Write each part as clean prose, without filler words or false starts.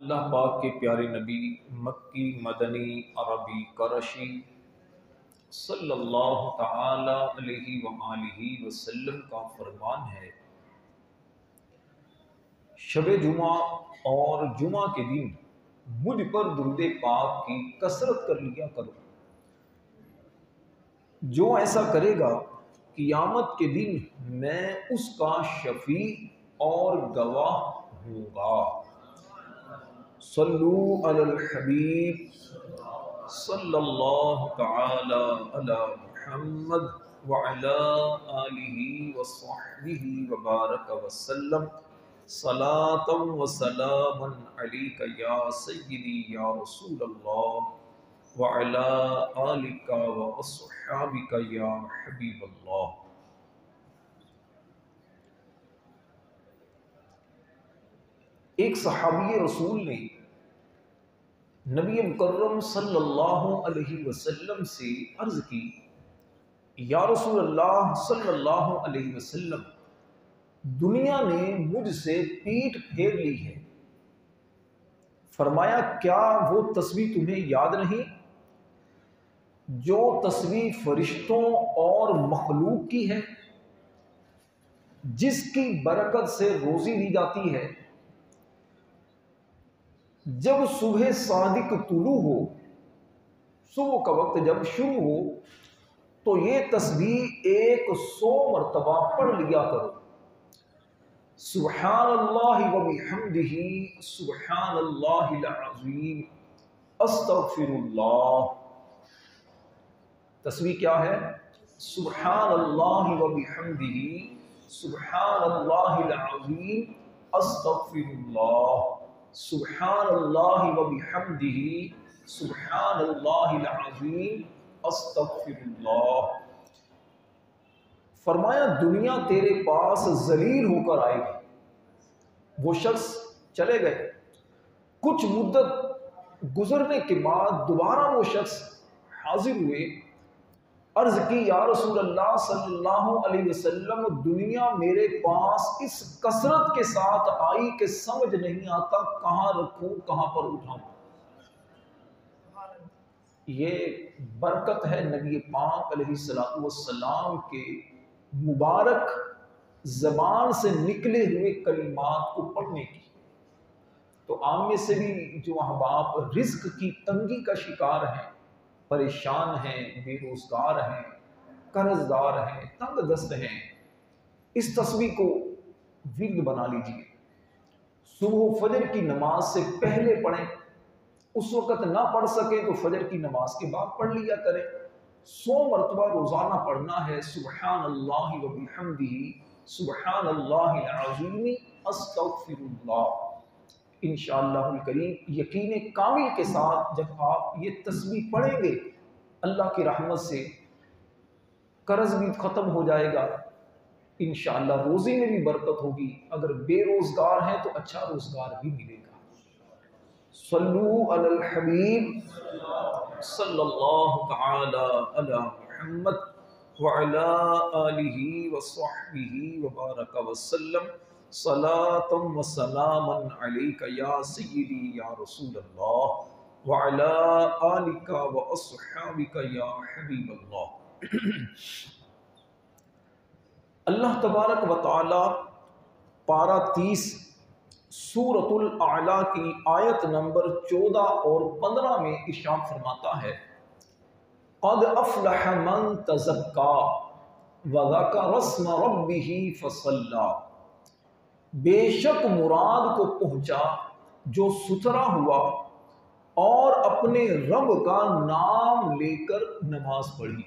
اللہ پاک کے پیارے نبی مکی مدنی عربی قرشی صلی اللہ تعالی علیہ وآلہ وسلم کا فرمان ہے، شب جمعہ اور جمعہ کے دن مجھ پر درود پاک کی کثرت کر لیا کرو۔ جو ایسا کرے گا قیامت کے دن میں اس کا شفیع اور گواہ ہوں گا۔ صلو علی الحبیب صلی اللہ تعالی علی محمد وعلی آلہ وصحبہ وبارک وسلم، صلاۃ و سلام علیک یا سیدی یا رسول اللہ وعلی آلک و اصحابک یا حبیب اللہ۔ ایک صحابی رسول نے نبی مکرم صلی اللہ علیہ وسلم سے عرض کی، یا رسول اللہ صلی اللہ علیہ وسلم، دنیا نے مجھ سے پیٹھ پھیر لی ہے۔ فرمایا، کیا وہ تسبیح تمہیں یاد نہیں جو تسبیح فرشتوں اور مخلوق کی ہے، جس کی برکت سے روزی دی جاتی ہے؟ جب صبح صادق طلوع ہو، صبح کا وقت جب شروع ہو تو یہ تسبیح 100 مرتبہ پڑھ لیا کرو۔ سبحان اللہ و بحمدہ سبحان اللہ العظیم استغفر اللہ۔ تسبیح کیا ہے؟ سبحان اللہ و بحمدہ سبحان اللہ العظیم استغفر اللہ، سبحان اللہ و بحمدہ سبحان اللہ العظیم استغفر اللہ۔ فرمایا، دنیا تیرے پاس ذلیل ہو کر آئے گی۔ وہ شخص چلے گئے، کچھ مدت گزرنے کے بعد دوبارہ وہ شخص حاضر ہوئے، عرض کی، یا رسول اللہ صلی اللہ علیہ وسلم، دنیا میرے پاس اس کثرت کے ساتھ آئی کہ سمجھ نہیں آتا کہاں رکھوں کہاں پر اٹھاؤں۔ یہ برکت ہے نبی پاک علیہ السلام کے مبارک زبان سے نکلے ہوئے کلمات کو پڑھنے کی۔ تو عام میں سے بھی جو احباب رزق کی تنگی کا شکار ہیں، پریشان ہیں، بے روزگار ہیں، قرض دار ہیں، تنگ دست ہیں، اس تسبیح کو ورد بنا لیجیے۔ صبح فجر کی نماز سے پہلے پڑھیں، اس وقت نہ پڑھ سکیں تو فجر کی نماز کے بعد پڑھ لیا کریں۔ 100 مرتبہ روزانہ پڑھنا ہے، سبحان اللہ و بحمدہ سبحان اللہ العظیم استغفر اللہ۔ انشاءاللہ الکریم یقین کامل کے ساتھ جب آپ یہ تسبیح پڑھیں گے، اللہ کی رحمت سے قرض بھی ختم ہو جائے گا، انشاءاللہ روزی میں بھی برکت ہوگی، اگر بے روزگار ہیں تو اچھا روزگار بھی ملے گا۔ صلو علی الحبیب صلی اللہ تعالی علی محمد وعلی آلہ وصحبہ وبارک وسلم، صلاۃ و سلام علیک یا سیدی یا رسول اللہ وعلی آلک و اصحابک یا حبیب اللہ۔ اللہ تبارک و تعالی پارہ 30 سورۃ الاعلیٰ کی آیت نمبر 14 اور 15 میں ارشاد فرماتا ہے، قد افلح من تزکا وذکر اسم ربہ فصلی۔ بے شک مراد کو پہنچا جو ستھرا ہوا اور اپنے رب کا نام لے کر نماز پڑھی۔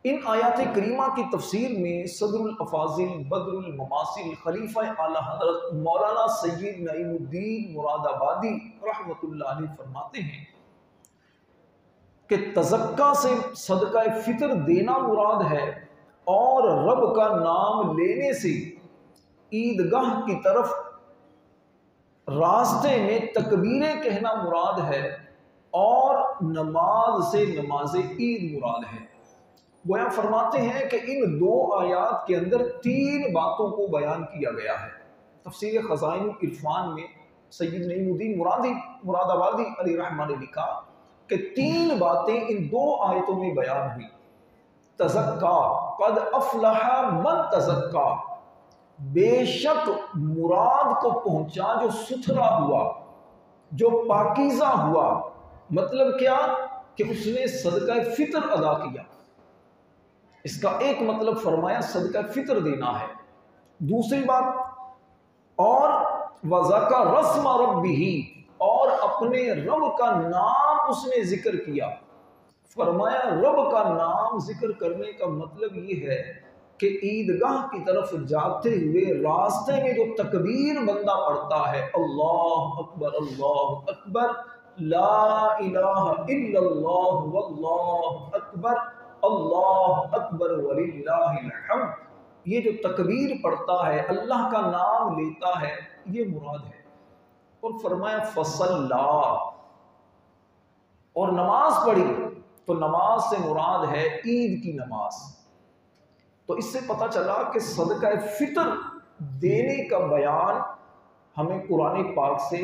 ان آیات کریمہ کی تفسیر میں صدر الافاضل بدر المماثل خلیفہ اعلی حضرت مولانا سید نعیم الدین مراد آبادی رحمۃ اللہ علیہ فرماتے ہیں کہ تزکا سے صدقہ فطر دینا مراد ہے، اور رب کا نام لینے سے عیدگاہ کی طرف راستے میں تکبیریں کہنا مراد ہے، اور نماز سے نماز عید مراد ہے۔ گویا فرماتے ہیں کہ ان 2 آیات کے اندر 3 باتوں کو بیان کیا گیا ہے۔ تفسیر خزائن العرفان میں سید نعیمالدین مرادآبادی علیہ رحمہ نے لکھا کہ 3 باتیں ان 2 آیتوں میں بیان ہوئی۔ تزکا، قد افلح من تزکا، بے شک مراد کو پہنچا جو ستھرا ہوا، جو پاکیزہ ہوا۔ مطلب کیا کہ اس نے صدقہ فطر ادا کیا۔ اس کا ایک مطلب فرمایا صدقہ فطر دینا ہے۔ دوسری بات، اور وَذَكَرَ رَسْمَ رَبِّهِ، اور اپنے رب کا نام اس نے ذکر کیا۔ فرمایا رب کا نام ذکر کرنے کا مطلب یہ ہے کہ عیدگاہ کی طرف جاتے ہوئے راستے میں جو تکبیر بندہ پڑھتا ہے، اللہ اکبر، لا الہ الا اللہ واللہ اکبر، اللہ اکبر وللہ الحمد، یہ جو تکبیر پڑھتا ہے، اللہ کا نام لیتا ہے، یہ مراد ہے۔ اور فرمایا فصلا، اور نماز پڑھی، تو نماز سے مراد ہے عید کی نماز۔ تو اس سے پتہ چلا کہ صدقہ فطر دینے کا بیان ہمیں قرآن پاک سے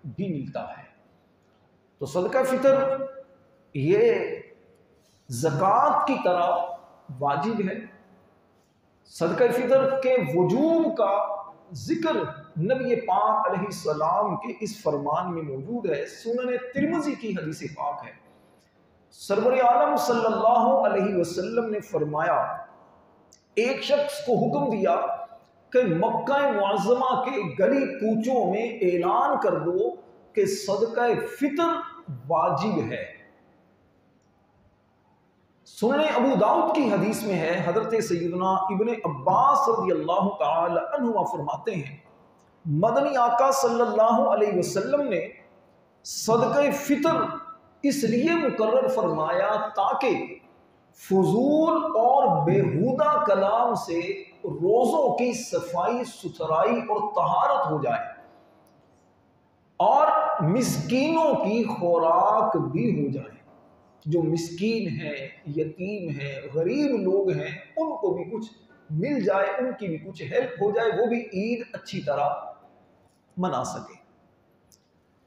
بھی ملتا ہے۔ تو صدقہ فطر یہ زکوٰۃ کی طرح واجب ہے۔ صدقہ فطر کے وجوب کا ذکر نبی پاک علیہ السلام کے اس فرمان میں موجود ہے۔ سنن ترمذی کی حدیث پاک ہے۔ سرور عالم صلی اللہ علیہ وسلم نے فرمایا، ایک شخص کو حکم دیا کہ مکہ معظمہ کے گلی کوچوں میں اعلان کر دو کہ صدقہ فطر واجب ہے۔ سنن ابو داؤد کی حدیث میں ہے، حضرت سیدنا ابن عباس رضی اللہ تعالی عنہ فرماتے ہیں، مدنی آقا صلی اللہ علیہ وسلم نے صدقہ فطر اس لیے مقرر فرمایا تاکہ فضول اور بیہودہ کلام سے روزوں کی صفائی ستھرائی اور طہارت ہو جائے، اور مسکینوں کی خوراک بھی ہو جائے۔ جو مسکین ہیں، یتیم ہیں، غریب لوگ ہیں، ان کو بھی کچھ مل جائے، ان کی بھی کچھ ہیلپ ہو جائے، وہ بھی عید اچھی طرح منا سکے۔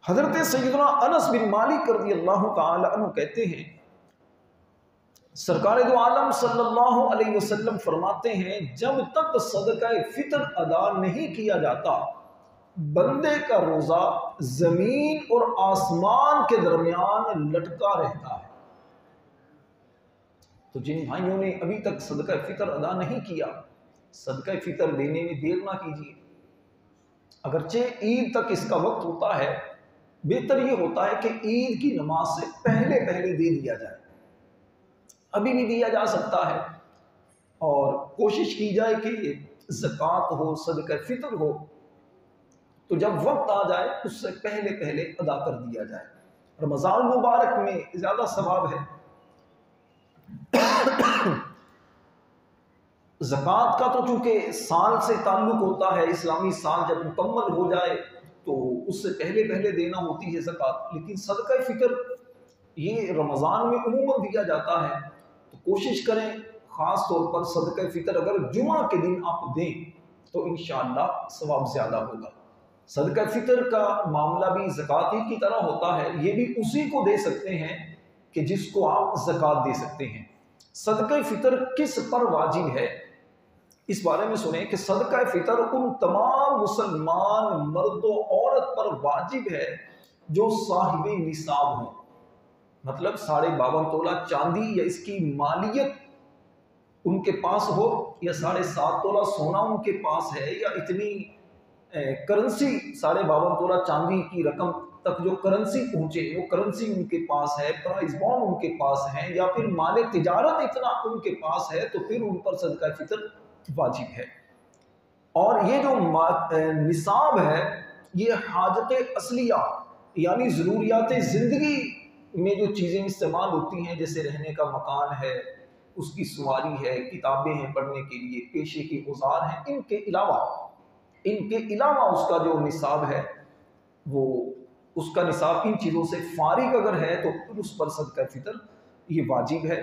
حضرت سیدنا انس بن مالک رضی اللہ تعالی عنہ کہتے ہیں، سرکار دو عالم صلی اللہ علیہ وسلم فرماتے ہیں، جب تک صدقہ فطر ادا نہیں کیا جاتا، بندے کا روزہ زمین اور آسمان کے درمیان لٹکا رہتا ہے۔ تو جن بھائیوں نے ابھی تک صدقہ فطر ادا نہیں کیا، صدقہ فطر دینے میں دیر نہ کیجیے۔ اگرچہ عید تک اس کا وقت ہوتا ہے، بہتر یہ ہوتا ہے کہ عید کی نماز سے پہلے دے دیا جائے۔ ابھی بھی دیا جا سکتا ہے، اور کوشش کی جائے کہ زکوٰۃ ہو، صدقہ فطر ہو، تو جب وقت آ جائے اس سے پہلے ادا کر دیا جائے۔ رمضان مبارک میں زیادہ ثواب ہے۔ زکوٰۃ کا تو چونکہ سال سے تعلق ہوتا ہے، اسلامی سال جب مکمل ہو جائے تو اس سے پہلے دینا ہوتی ہے زکوٰۃ، لیکن صدقہ فطر یہ رمضان میں عموماً دیا جاتا ہے۔ تو کوشش کریں، خاص طور پر صدقہ فطر اگر جمعہ کے دن آپ دیں تو انشاءاللہ ثواب زیادہ ہوگا۔ صدقہ فطر کا معاملہ بھی زکوٰۃ کی طرح ہوتا ہے، یہ بھی اسی کو دے سکتے ہیں کہ جس کو آپ زکوٰۃ دے سکتے ہیں۔ صدقہ فطر کس پر واجب ہے، اس بارے میں سنیں کہ صدقہ فطر ان تمام مسلمان مرد و عورت پر واجب ہے جو صاحب نصاب ہوں، مطلب 52.5 تولہ چاندی یا اس کی مالیت ان کے پاس ہو، یا 7.5 تولہ سونا ان کے پاس ہے، یا اتنی کرنسی 52.5 تولہ چاندی کی رقم تک جو کرنسی پہنچے وہ کرنسی ان کے پاس ہے، پرائز بانڈ ان کے پاس ہیں، یا پھر مال تجارت اتنا ان کے پاس ہے، تو پھر ان پر صدقہ فطر واجب ہے۔ اور یہ جو نصاب ہے یہ حاجت اصلیہ یعنی ضروریات زندگی میں جو چیزیں استعمال ہوتی ہیں، جیسے رہنے کا مکان ہے، اس کی سواری ہے، کتابیں ہیں پڑھنے کے لیے، پیشے کے اوزار ہیں، ان کے علاوہ اس کا جو نصاب ہے وہ اس کا نصاب ان چیزوں سے فارغ اگر ہے تو پھر اس پر صدقہ فطر یہ واجب ہے۔